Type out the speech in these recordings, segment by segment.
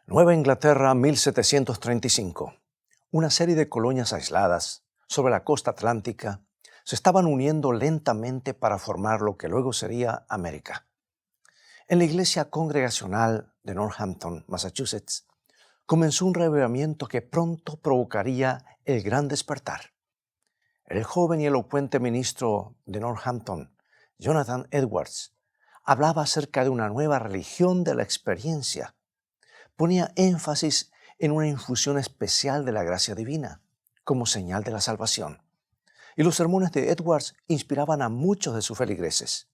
Nueva Inglaterra, 1735. Una serie de colonias aisladas sobre la costa atlántica se estaban uniendo lentamente para formar lo que luego sería América. En la iglesia congregacional de Northampton, Massachusetts, comenzó un reavivamiento que pronto provocaría el gran despertar. El joven y elocuente ministro de Northampton, Jonathan Edwards, hablaba acerca de una nueva religión de la experiencia. Ponía énfasis en una infusión especial de la gracia divina, como señal de la salvación. Y los sermones de Edwards inspiraban a muchos de sus feligreses.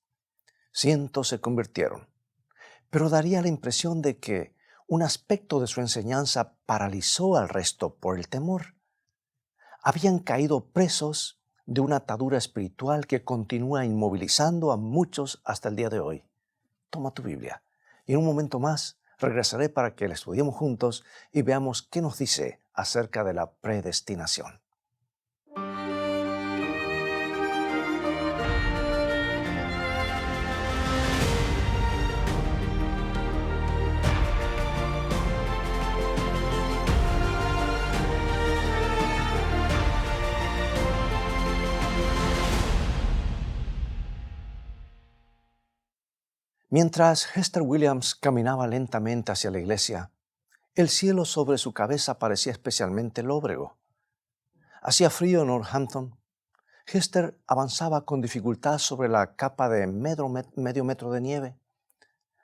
Cientos se convirtieron, pero daría la impresión de que un aspecto de su enseñanza paralizó al resto por el temor. Habían caído presos de una atadura espiritual que continúa inmovilizando a muchos hasta el día de hoy. Toma tu Biblia y en un momento más regresaré para que la estudiemos juntos y veamos qué nos dice acerca de la predestinación. Mientras Hester Williams caminaba lentamente hacia la iglesia, el cielo sobre su cabeza parecía especialmente lóbrego. Hacía frío en Northampton. Hester avanzaba con dificultad sobre la capa de medio metro de nieve.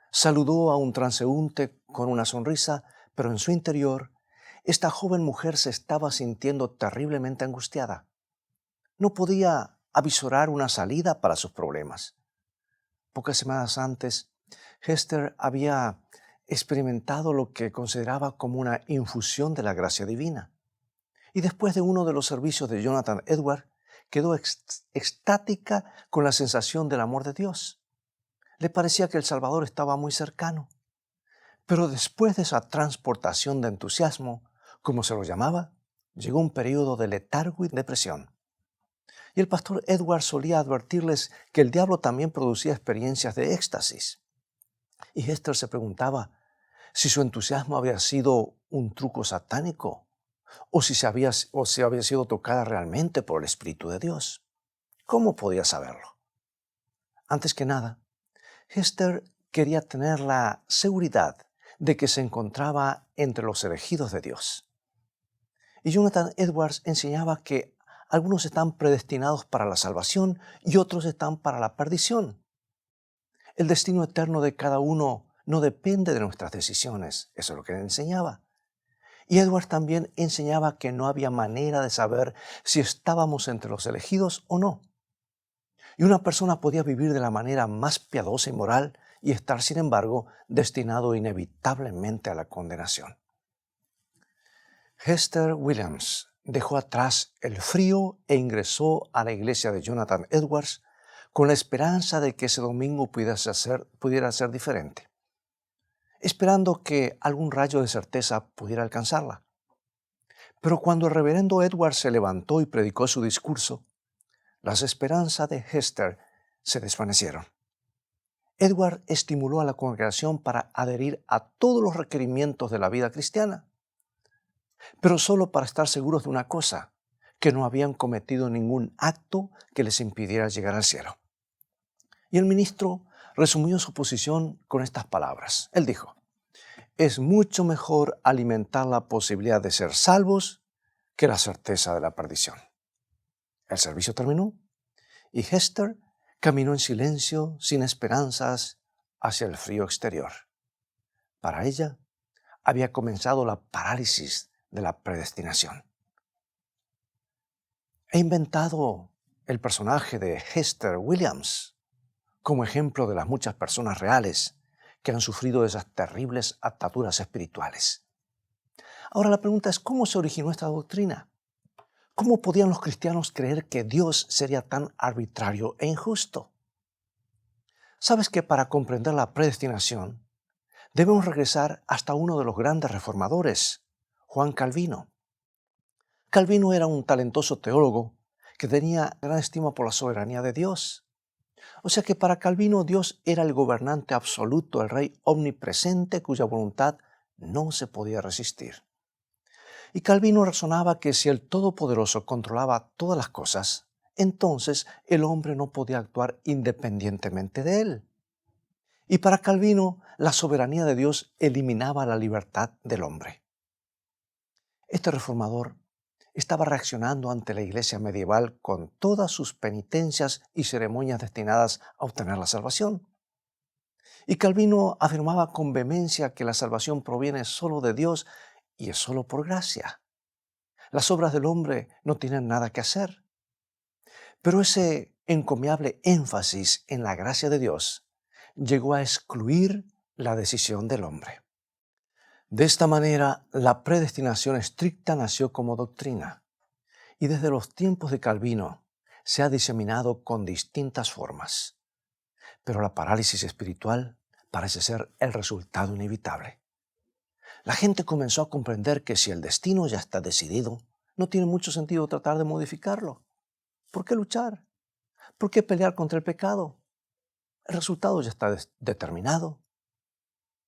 Saludó a un transeúnte con una sonrisa, pero en su interior, esta joven mujer se estaba sintiendo terriblemente angustiada. No podía avisorar una salida para sus problemas. Pocas semanas antes, Hester había experimentado lo que consideraba como una infusión de la gracia divina. Y después de uno de los servicios de Jonathan Edwards, quedó extática con la sensación del amor de Dios. Le parecía que el Salvador estaba muy cercano. Pero después de esa transportación de entusiasmo, como se lo llamaba, llegó un periodo de letargo y depresión. Y el pastor Edwards solía advertirles que el diablo también producía experiencias de éxtasis. Y Hester se preguntaba si su entusiasmo había sido un truco satánico o si había sido tocada realmente por el Espíritu de Dios. ¿Cómo podía saberlo? Antes que nada, Hester quería tener la seguridad de que se encontraba entre los elegidos de Dios. Y Jonathan Edwards enseñaba que algunos están predestinados para la salvación y otros están para la perdición. El destino eterno de cada uno no depende de nuestras decisiones. Eso es lo que él enseñaba. Y Edwards también enseñaba que no había manera de saber si estábamos entre los elegidos o no. Y una persona podía vivir de la manera más piadosa y moral y estar, sin embargo, destinado inevitablemente a la condenación. Hester Williams dejó atrás el frío e ingresó a la iglesia de Jonathan Edwards con la esperanza de que ese domingo pudiera ser diferente, esperando que algún rayo de certeza pudiera alcanzarla. Pero cuando el reverendo Edwards se levantó y predicó su discurso, las esperanzas de Hester se desvanecieron. Edwards estimuló a la congregación para adherir a todos los requerimientos de la vida cristiana, pero solo para estar seguros de una cosa, que no habían cometido ningún acto que les impidiera llegar al cielo. Y el ministro resumió su posición con estas palabras. Él dijo: es mucho mejor alimentar la posibilidad de ser salvos que la certeza de la perdición. El servicio terminó y Hester caminó en silencio, sin esperanzas, hacia el frío exterior. Para ella había comenzado la parálisis de la predestinación. He inventado el personaje de Hester Williams como ejemplo de las muchas personas reales que han sufrido esas terribles ataduras espirituales. Ahora la pregunta es, ¿cómo se originó esta doctrina? ¿Cómo podían los cristianos creer que Dios sería tan arbitrario e injusto? ¿Sabes que para comprender la predestinación debemos regresar hasta uno de los grandes reformadores, Juan Calvino? Calvino era un talentoso teólogo que tenía gran estima por la soberanía de Dios. O sea que para Calvino Dios era el gobernante absoluto, el rey omnipresente cuya voluntad no se podía resistir. Y Calvino razonaba que si el Todopoderoso controlaba todas las cosas, entonces el hombre no podía actuar independientemente de él. Y para Calvino, la soberanía de Dios eliminaba la libertad del hombre. Este reformador estaba reaccionando ante la iglesia medieval con todas sus penitencias y ceremonias destinadas a obtener la salvación. Y Calvino afirmaba con vehemencia que la salvación proviene solo de Dios y es solo por gracia. Las obras del hombre no tienen nada que hacer. Pero ese encomiable énfasis en la gracia de Dios llegó a excluir la decisión del hombre. De esta manera, la predestinación estricta nació como doctrina y desde los tiempos de Calvino se ha diseminado con distintas formas. Pero la parálisis espiritual parece ser el resultado inevitable. La gente comenzó a comprender que si el destino ya está decidido, no tiene mucho sentido tratar de modificarlo. ¿Por qué luchar? ¿Por qué pelear contra el pecado? El resultado ya está determinado.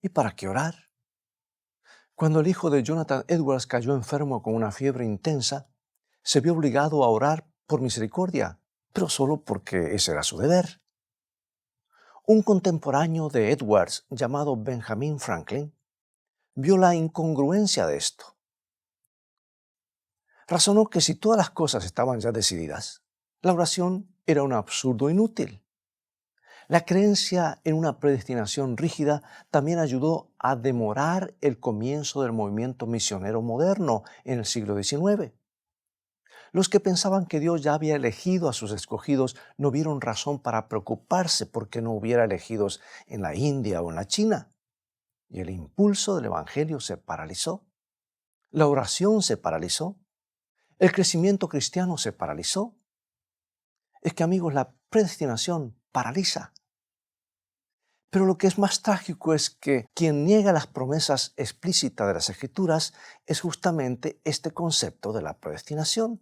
¿Y para qué orar? Cuando el hijo de Jonathan Edwards cayó enfermo con una fiebre intensa, se vio obligado a orar por misericordia, pero solo porque ese era su deber. Un contemporáneo de Edwards, llamado Benjamin Franklin, vio la incongruencia de esto. Razonó que si todas las cosas estaban ya decididas, la oración era un absurdo inútil. La creencia en una predestinación rígida también ayudó a demorar el comienzo del movimiento misionero moderno en el siglo XIX. Los que pensaban que Dios ya había elegido a sus escogidos no vieron razón para preocuparse porque no hubiera elegidos en la India o en la China. Y el impulso del Evangelio se paralizó. La oración se paralizó. El crecimiento cristiano se paralizó. Es que, amigos, la predestinación paraliza. Pero lo que es más trágico es que quien niega las promesas explícitas de las Escrituras es justamente este concepto de la predestinación.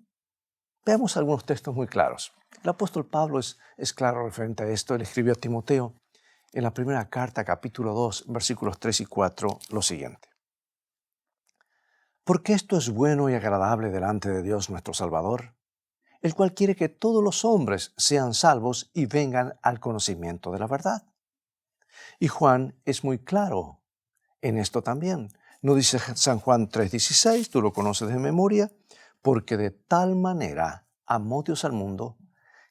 Veamos algunos textos muy claros. El apóstol Pablo es claro referente a esto. Él escribió a Timoteo en la primera carta, capítulo 2, versículos 3 y 4, lo siguiente. Porque esto es bueno y agradable delante de Dios nuestro Salvador, el cual quiere que todos los hombres sean salvos y vengan al conocimiento de la verdad. Y Juan es muy claro en esto también. ¿No dice San Juan 3:16? Tú lo conoces de memoria. Porque de tal manera amó Dios al mundo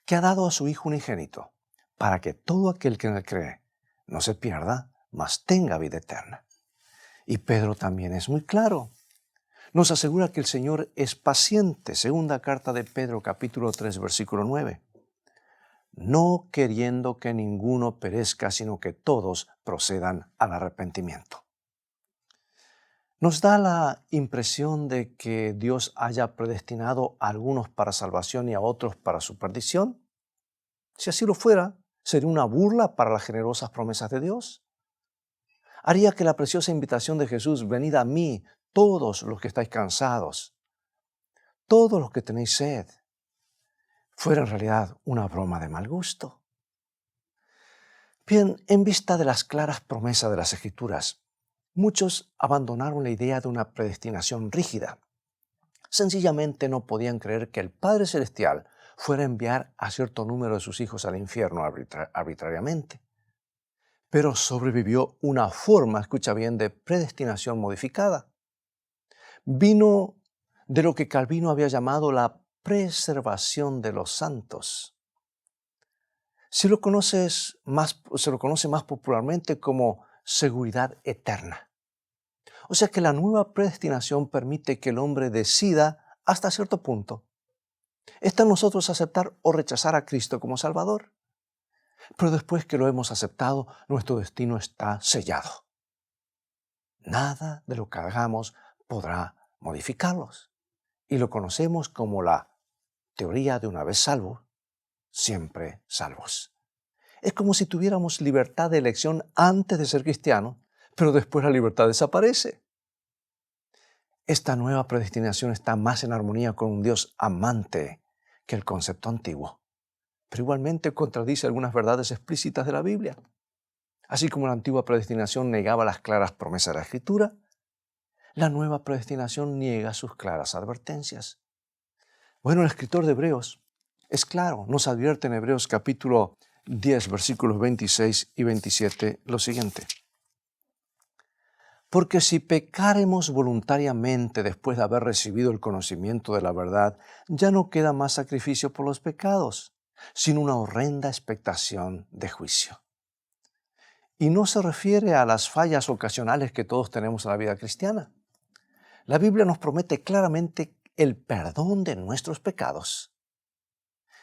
que ha dado a su Hijo unigénito, para que todo aquel que en él cree no se pierda, mas tenga vida eterna. Y Pedro también es muy claro. Nos asegura que el Señor es paciente. Segunda carta de Pedro, capítulo 3, versículo 9. No queriendo que ninguno perezca, sino que todos procedan al arrepentimiento. Nos da la impresión de que Dios haya predestinado a algunos para salvación y a otros para su perdición. Si así lo fuera, sería una burla para las generosas promesas de Dios. Haría que la preciosa invitación de Jesús, venid a mí, todos los que estáis cansados, todos los que tenéis sed, fuera en realidad una broma de mal gusto. Bien, en vista de las claras promesas de las Escrituras, muchos abandonaron la idea de una predestinación rígida. Sencillamente no podían creer que el Padre Celestial fuera a enviar a cierto número de sus hijos al infierno arbitrariamente. Pero sobrevivió una forma, escucha bien, de predestinación modificada. Vino de lo que Calvino había llamado la preservación de los santos. Se lo conoce más popularmente como seguridad eterna. O sea que la nueva predestinación permite que el hombre decida hasta cierto punto. Está en nosotros aceptar o rechazar a Cristo como Salvador. Pero después que lo hemos aceptado, nuestro destino está sellado. Nada de lo que hagamos podrá modificarlos. Y lo conocemos como la teoría de una vez salvo, siempre salvos. Es como si tuviéramos libertad de elección antes de ser cristiano, pero después la libertad desaparece. Esta nueva predestinación está más en armonía con un Dios amante que el concepto antiguo, pero igualmente contradice algunas verdades explícitas de la Biblia. Así como la antigua predestinación negaba las claras promesas de la Escritura, La nueva predestinación niega sus claras advertencias. Bueno, el escritor de Hebreos es claro, nos advierte en Hebreos capítulo 10, versículos 26 y 27 lo siguiente. Porque si pecáremos voluntariamente después de haber recibido el conocimiento de la verdad, ya no queda más sacrificio por los pecados, sino una horrenda expectación de juicio. Y no se refiere a las fallas ocasionales que todos tenemos en la vida cristiana. La Biblia nos promete claramente el perdón de nuestros pecados.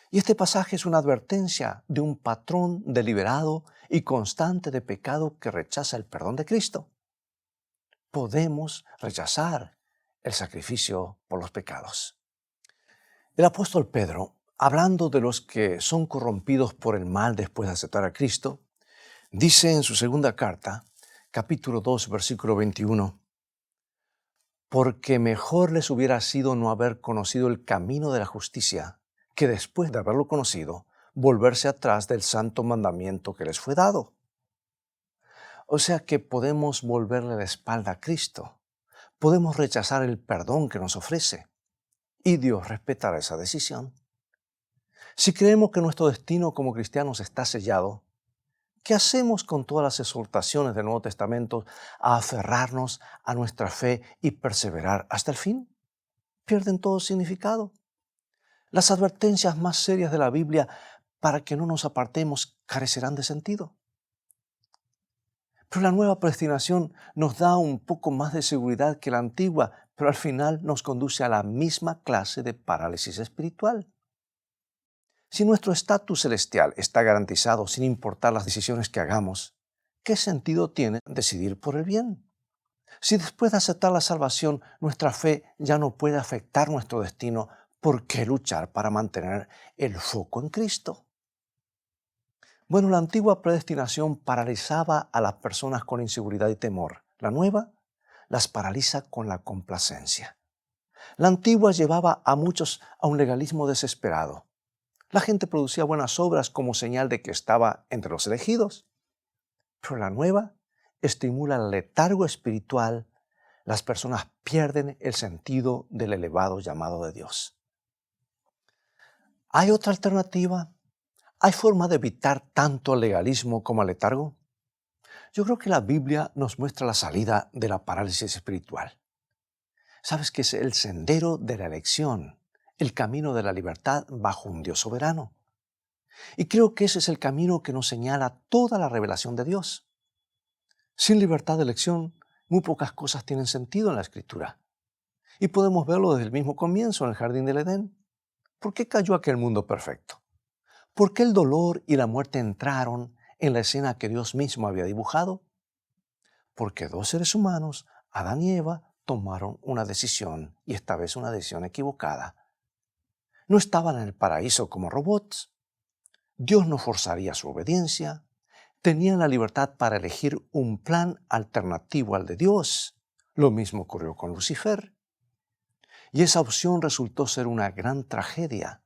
Y este pasaje es una advertencia de un patrón deliberado y constante de pecado que rechaza el perdón de Cristo. Podemos rechazar el sacrificio por los pecados. El apóstol Pedro, hablando de los que son corrompidos por el mal después de aceptar a Cristo, dice en su segunda carta, capítulo 2, versículo 21, porque mejor les hubiera sido no haber conocido el camino de la justicia, que después de haberlo conocido, volverse atrás del santo mandamiento que les fue dado. O sea que podemos volverle la espalda a Cristo. Podemos rechazar el perdón que nos ofrece. Y Dios respetará esa decisión. Si creemos que nuestro destino como cristianos está sellado, ¿qué hacemos con todas las exhortaciones del Nuevo Testamento a aferrarnos a nuestra fe y perseverar hasta el fin? Pierden todo significado. Las advertencias más serias de la Biblia para que no nos apartemos carecerán de sentido. Pero la nueva predestinación nos da un poco más de seguridad que la antigua, pero al final nos conduce a la misma clase de parálisis espiritual. Si nuestro estatus celestial está garantizado sin importar las decisiones que hagamos, ¿qué sentido tiene decidir por el bien? Si después de aceptar la salvación nuestra fe ya no puede afectar nuestro destino, ¿por qué luchar para mantener el foco en Cristo? Bueno, la antigua predestinación paralizaba a las personas con inseguridad y temor. La nueva las paraliza con la complacencia. La antigua llevaba a muchos a un legalismo desesperado. La gente producía buenas obras como señal de que estaba entre los elegidos. Pero la nueva estimula el letargo espiritual. Las personas pierden el sentido del elevado llamado de Dios. ¿Hay otra alternativa? ¿Hay forma de evitar tanto el legalismo como el letargo? Yo creo que la Biblia nos muestra la salida de la parálisis espiritual. Sabes que es el sendero de la elección, el camino de la libertad bajo un Dios soberano. Y creo que ese es el camino que nos señala toda la revelación de Dios. Sin libertad de elección, muy pocas cosas tienen sentido en la Escritura. Y podemos verlo desde el mismo comienzo en el jardín del Edén. ¿Por qué cayó aquel mundo perfecto? ¿Por qué el dolor y la muerte entraron en la escena que Dios mismo había dibujado? Porque dos seres humanos, Adán y Eva, tomaron una decisión, y esta vez una decisión equivocada. No estaban en el paraíso como robots. Dios no forzaría su obediencia. Tenían la libertad para elegir un plan alternativo al de Dios. Lo mismo ocurrió con Lucifer. Y esa opción resultó ser una gran tragedia.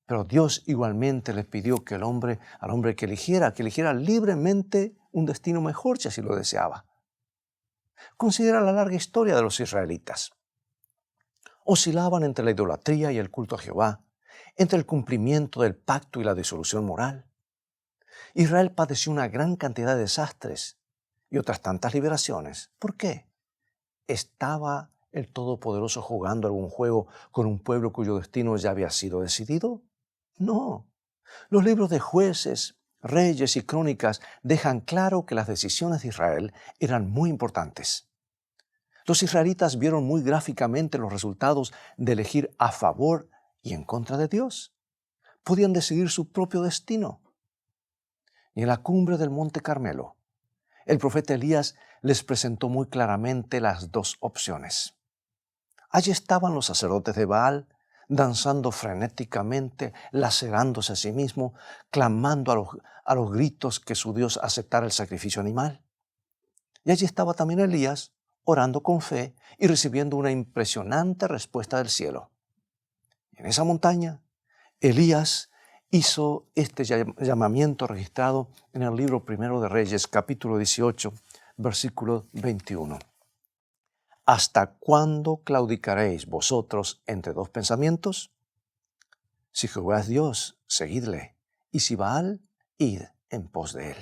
Pero Dios igualmente les pidió que al hombre que eligiera libremente un destino mejor si así lo deseaba. Considera la larga historia de los israelitas. Oscilaban entre la idolatría y el culto a Jehová, entre el cumplimiento del pacto y la disolución moral. Israel padeció una gran cantidad de desastres y otras tantas liberaciones. ¿Por qué? ¿Estaba el Todopoderoso jugando algún juego con un pueblo cuyo destino ya había sido decidido? No. Los libros de Jueces, Reyes y Crónicas dejan claro que las decisiones de Israel eran muy importantes. Los israelitas vieron muy gráficamente los resultados de elegir a favor y en contra de Dios. Podían decidir su propio destino. Y en la cumbre del Monte Carmelo, el profeta Elías les presentó muy claramente las dos opciones. Allí estaban los sacerdotes de Baal, danzando frenéticamente, lacerándose a sí mismos, clamando a los gritos que su Dios aceptara el sacrificio animal. Y allí estaba también Elías, orando con fe y recibiendo una impresionante respuesta del cielo. En esa montaña, Elías hizo este llamamiento registrado en el libro primero de Reyes, capítulo 18, versículo 21. ¿hasta cuándo claudicaréis vosotros entre dos pensamientos? Si Jehová es Dios, seguidle, y si Baal, id en pos de él.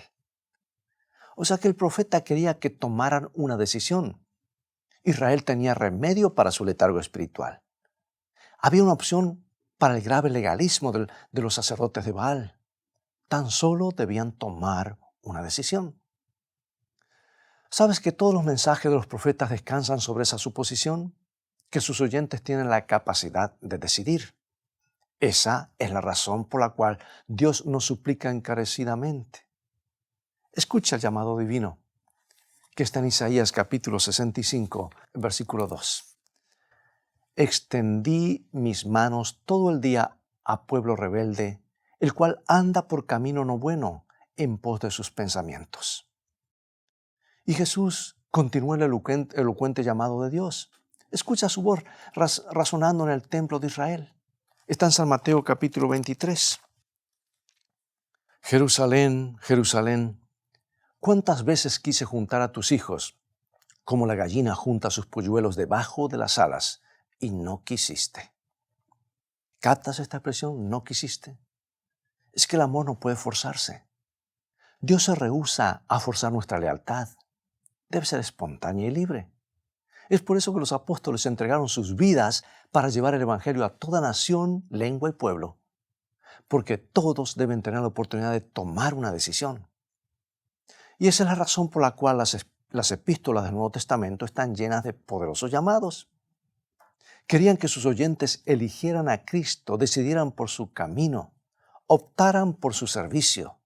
O sea que el profeta quería que tomaran una decisión. Israel tenía remedio para su letargo espiritual. Había una opción para el grave legalismo de los sacerdotes de Baal. Tan solo debían tomar una decisión. ¿Sabes que todos los mensajes de los profetas descansan sobre esa suposición? Que sus oyentes tienen la capacidad de decidir. Esa es la razón por la cual Dios nos suplica encarecidamente. Escucha el llamado divino, que está en Isaías capítulo 65, versículo 2. Extendí mis manos todo el día a pueblo rebelde, el cual anda por camino no bueno, en pos de sus pensamientos. Y Jesús continúa el elocuente llamado de Dios. Escucha su voz razonando en el templo de Israel. Está en San Mateo capítulo 23. Jerusalén, Jerusalén, ¿cuántas veces quise juntar a tus hijos, como la gallina junta sus polluelos debajo de las alas, y no quisiste? ¿Captas esta expresión? No quisiste. Es que el amor no puede forzarse. Dios se rehúsa a forzar nuestra lealtad. Debe ser espontánea y libre. Es por eso que los apóstoles entregaron sus vidas para llevar el Evangelio a toda nación, lengua y pueblo. Porque todos deben tener la oportunidad de tomar una decisión. Y esa es la razón por la cual las epístolas del Nuevo Testamento están llenas de poderosos llamados. Querían que sus oyentes eligieran a Cristo, decidieran por su camino, optaran por su servicio.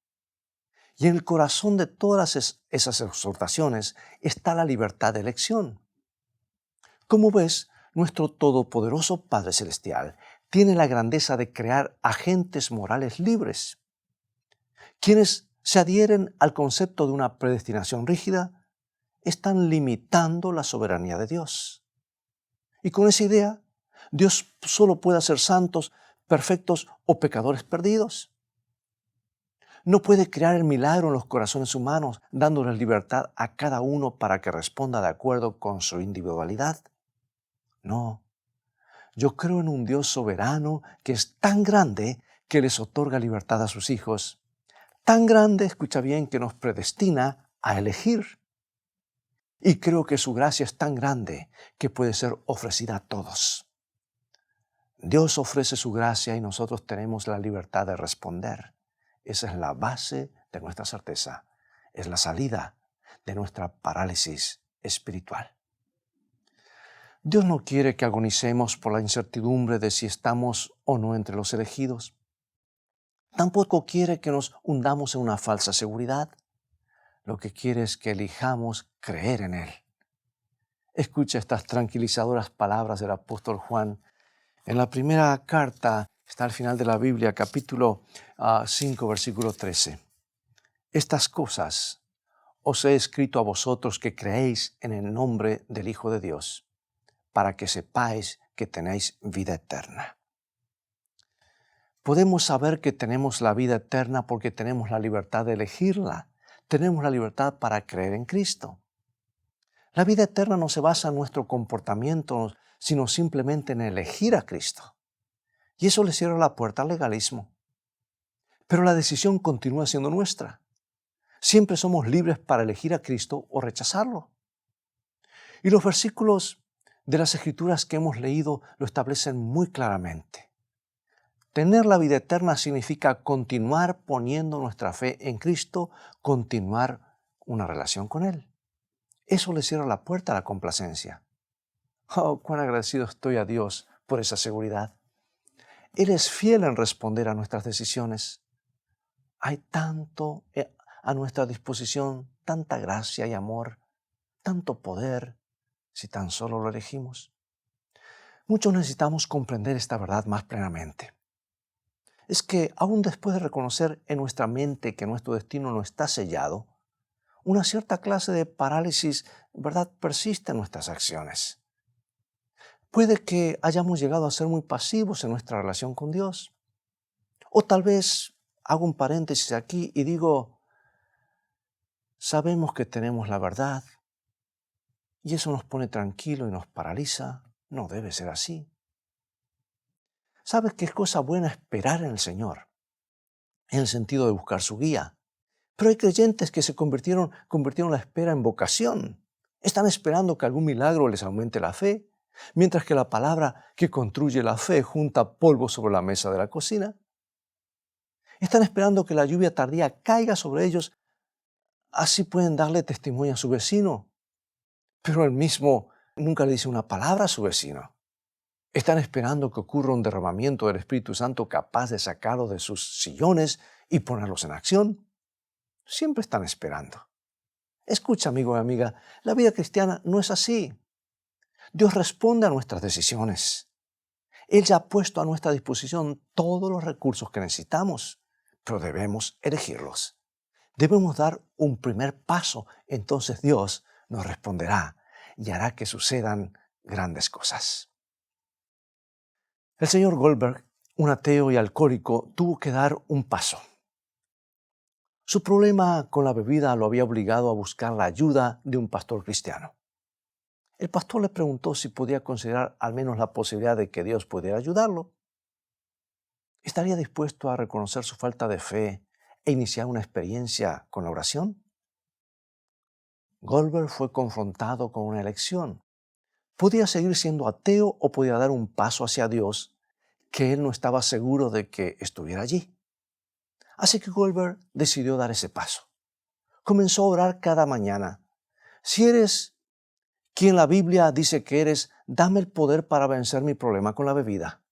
Y en el corazón de todas esas exhortaciones está la libertad de elección. Como ves, nuestro todopoderoso Padre Celestial tiene la grandeza de crear agentes morales libres. Quienes se adhieren al concepto de una predestinación rígida están limitando la soberanía de Dios. Y con esa idea, Dios solo puede hacer santos, perfectos o pecadores perdidos. No puede crear el milagro en los corazones humanos, dándoles libertad a cada uno para que responda de acuerdo con su individualidad. No, yo creo en un Dios soberano que es tan grande que les otorga libertad a sus hijos. Tan grande, escucha bien, que nos predestina a elegir. Y creo que su gracia es tan grande que puede ser ofrecida a todos. Dios ofrece su gracia y nosotros tenemos la libertad de responder. Esa es la base de nuestra certeza. Es la salida de nuestra parálisis espiritual. Dios no quiere que agonicemos por la incertidumbre de si estamos o no entre los elegidos. Tampoco quiere que nos hundamos en una falsa seguridad. Lo que quiere es que elijamos creer en Él. Escucha estas tranquilizadoras palabras del apóstol Juan. En la primera carta, está al final de la Biblia, capítulo 5, versículo 13. Estas cosas os he escrito a vosotros que creéis en el nombre del Hijo de Dios, para que sepáis que tenéis vida eterna. Podemos saber que tenemos la vida eterna porque tenemos la libertad de elegirla. Tenemos la libertad para creer en Cristo. La vida eterna no se basa en nuestro comportamiento, sino simplemente en elegir a Cristo. Y eso le cierra la puerta al legalismo. Pero la decisión continúa siendo nuestra. Siempre somos libres para elegir a Cristo o rechazarlo. Y los versículos de las Escrituras que hemos leído lo establecen muy claramente. Tener la vida eterna significa continuar poniendo nuestra fe en Cristo, continuar una relación con Él. Eso le cierra la puerta a la complacencia. Oh, cuán agradecido estoy a Dios por esa seguridad. Él es fiel en responder a nuestras decisiones. Hay tanto a nuestra disposición, tanta gracia y amor, tanto poder, si tan solo lo elegimos. Muchos necesitamos comprender esta verdad más plenamente. Es que aún después de reconocer en nuestra mente que nuestro destino no está sellado, una cierta clase de parálisis, ¿verdad?, persiste en nuestras acciones. Puede que hayamos llegado a ser muy pasivos en nuestra relación con Dios. O tal vez hago un paréntesis aquí y digo, sabemos que tenemos la verdad, y eso nos pone tranquilo y nos paraliza. No debe ser así. ¿Sabes que es cosa buena esperar en el Señor? En el sentido de buscar su guía. Pero hay creyentes que convirtieron la espera en vocación. Están esperando que algún milagro les aumente la fe, mientras que la palabra que construye la fe junta polvo sobre la mesa de la cocina. Están esperando que la lluvia tardía caiga sobre ellos, así pueden darle testimonio a su vecino. Pero él mismo nunca le dice una palabra a su vecino. Están esperando que ocurra un derramamiento del Espíritu Santo capaz de sacarlos de sus sillones y ponerlos en acción. Siempre están esperando. Escucha, amigo y amiga, la vida cristiana no es así. Dios responde a nuestras decisiones. Él ya ha puesto a nuestra disposición todos los recursos que necesitamos, pero debemos elegirlos. Debemos dar un primer paso, entonces Dios nos responderá y hará que sucedan grandes cosas. El señor Goldberg, un ateo y alcohólico, tuvo que dar un paso. Su problema con la bebida lo había obligado a buscar la ayuda de un pastor cristiano. El pastor le preguntó si podía considerar al menos la posibilidad de que Dios pudiera ayudarlo. ¿Estaría dispuesto a reconocer su falta de fe e iniciar una experiencia con la oración? Goldberg fue confrontado con una elección. Podía seguir siendo ateo o podía dar un paso hacia Dios que él no estaba seguro de que estuviera allí. Así que Goldberg decidió dar ese paso. Comenzó a orar cada mañana. Si eres quien la Biblia dice que eres, dame el poder para vencer mi problema con la bebida.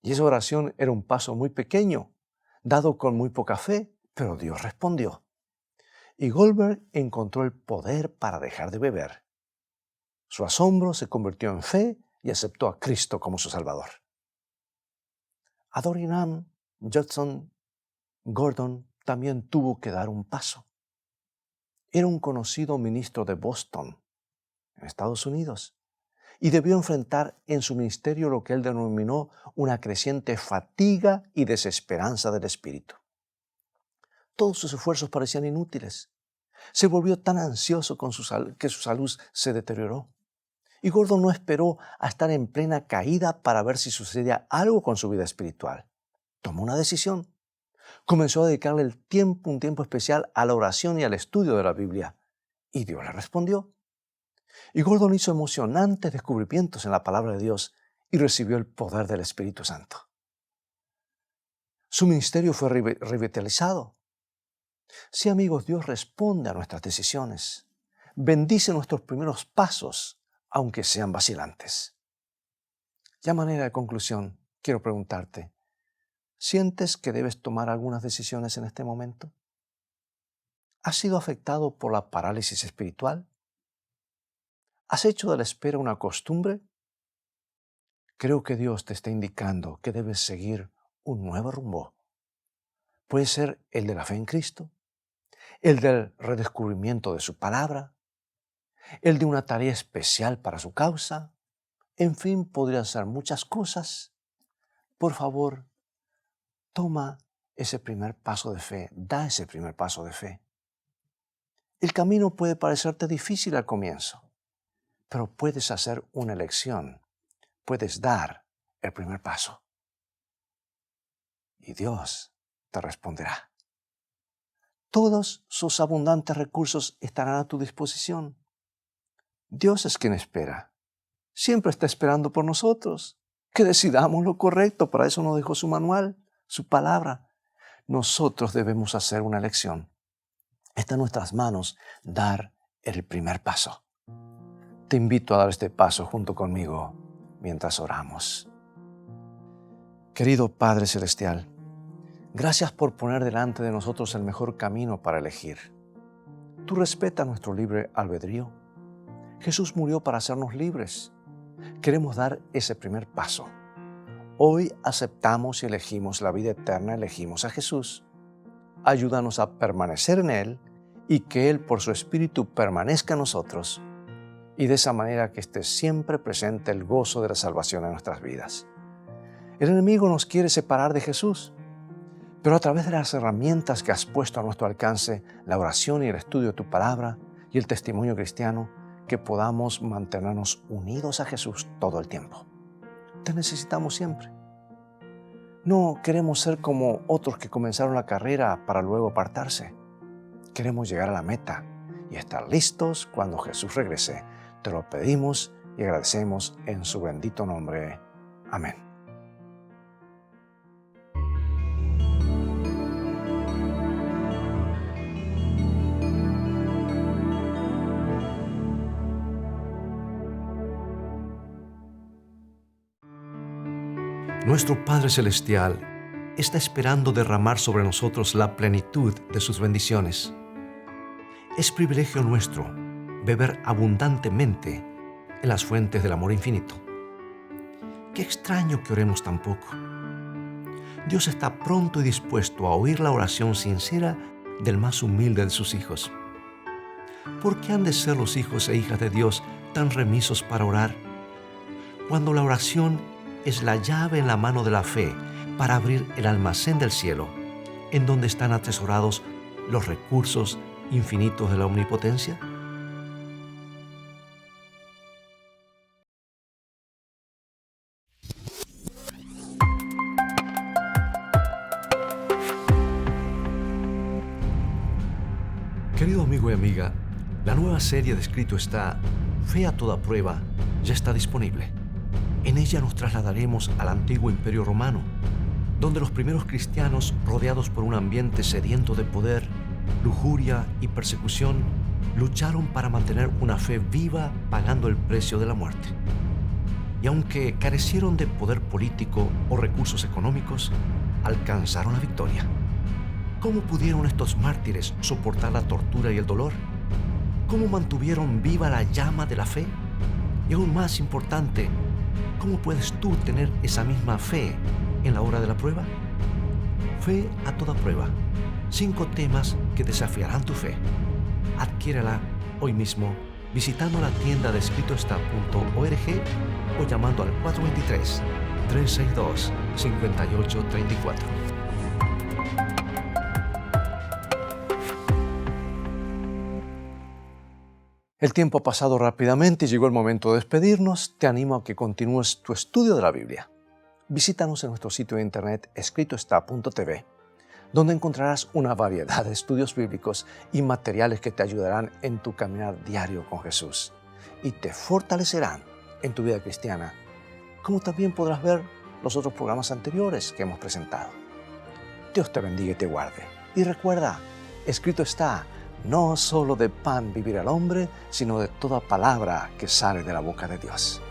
Y esa oración era un paso muy pequeño, dado con muy poca fe, pero Dios respondió. Y Goldberg encontró el poder para dejar de beber. Su asombro se convirtió en fe y aceptó a Cristo como su Salvador. Adoniram Judson Gordon también tuvo que dar un paso. Era un conocido ministro de Boston, en Estados Unidos, y debió enfrentar en su ministerio lo que él denominó una creciente fatiga y desesperanza del espíritu. Todos sus esfuerzos parecían inútiles. Se volvió tan ansioso que su salud se deterioró. Y Gordon no esperó a estar en plena caída para ver si sucedía algo con su vida espiritual. Tomó una decisión. Comenzó a dedicarle un tiempo especial a la oración y al estudio de la Biblia. Y Dios le respondió. Y Gordon hizo emocionantes descubrimientos en la palabra de Dios y recibió el poder del Espíritu Santo. Su ministerio fue revitalizado. Sí, amigos, Dios responde a nuestras decisiones. Bendice nuestros primeros pasos, aunque sean vacilantes. Ya a manera de conclusión, quiero preguntarte, ¿sientes que debes tomar algunas decisiones en este momento? ¿Has sido afectado por la parálisis espiritual? ¿Has hecho de la espera una costumbre? Creo que Dios te está indicando que debes seguir un nuevo rumbo. Puede ser el de la fe en Cristo, el del redescubrimiento de su palabra, el de una tarea especial para su causa. En fin, podrían ser muchas cosas. Por favor, toma ese primer paso de fe, da ese primer paso de fe. El camino puede parecerte difícil al comienzo, pero puedes hacer una elección, puedes dar el primer paso. Y Dios te responderá. Todos sus abundantes recursos estarán a tu disposición. Dios es quien espera. Siempre está esperando por nosotros. Que decidamos lo correcto. Para eso nos dejó su manual, su palabra. Nosotros debemos hacer una elección. Está en nuestras manos dar el primer paso. Te invito a dar este paso junto conmigo mientras oramos. Querido Padre Celestial, gracias por poner delante de nosotros el mejor camino para elegir. Tú respetas nuestro libre albedrío. Jesús murió para hacernos libres. Queremos dar ese primer paso. Hoy aceptamos y elegimos la vida eterna, elegimos a Jesús. Ayúdanos a permanecer en Él y que Él por su Espíritu permanezca en nosotros y de esa manera que esté siempre presente el gozo de la salvación en nuestras vidas. El enemigo nos quiere separar de Jesús, pero a través de las herramientas que has puesto a nuestro alcance, la oración y el estudio de tu palabra y el testimonio cristiano, que podamos mantenernos unidos a Jesús todo el tiempo. Te necesitamos siempre. No queremos ser como otros que comenzaron la carrera para luego apartarse. Queremos llegar a la meta y estar listos cuando Jesús regrese. Te lo pedimos y agradecemos en su bendito nombre. Amén. Nuestro Padre Celestial está esperando derramar sobre nosotros la plenitud de sus bendiciones. Es privilegio nuestro beber abundantemente en las fuentes del amor infinito. Qué extraño que oremos tan poco. Dios está pronto y dispuesto a oír la oración sincera del más humilde de sus hijos. ¿Por qué han de ser los hijos e hijas de Dios tan remisos para orar? Cuando la oración es la llave en la mano de la fe para abrir el almacén del cielo, en donde están atesorados los recursos infinitos de la omnipotencia. Querido amigo y amiga, la nueva serie de Escrito está, Fe a toda prueba, ya está disponible. En ella nos trasladaremos al antiguo Imperio Romano, donde los primeros cristianos, rodeados por un ambiente sediento de poder, lujuria y persecución, lucharon para mantener una fe viva pagando el precio de la muerte. Y aunque carecieron de poder político o recursos económicos, alcanzaron la victoria. ¿Cómo pudieron estos mártires soportar la tortura y el dolor? ¿Cómo mantuvieron viva la llama de la fe? Y aún más importante, ¿cómo puedes tú tener esa misma fe en la hora de la prueba? Fe a toda prueba. 5 temas que desafiarán tu fe. Adquiérela hoy mismo visitando la tienda de escritoestá.org o llamando al 423-362-5834. El tiempo ha pasado rápidamente y llegó el momento de despedirnos. Te animo a que continúes tu estudio de la Biblia. Visítanos en nuestro sitio de internet escritoestá.tv, donde encontrarás una variedad de estudios bíblicos y materiales que te ayudarán en tu caminar diario con Jesús y te fortalecerán en tu vida cristiana, como también podrás ver los otros programas anteriores que hemos presentado. Dios te bendiga y te guarde. Y recuerda, escrito está, no solo de pan vivirá el hombre, sino de toda palabra que sale de la boca de Dios.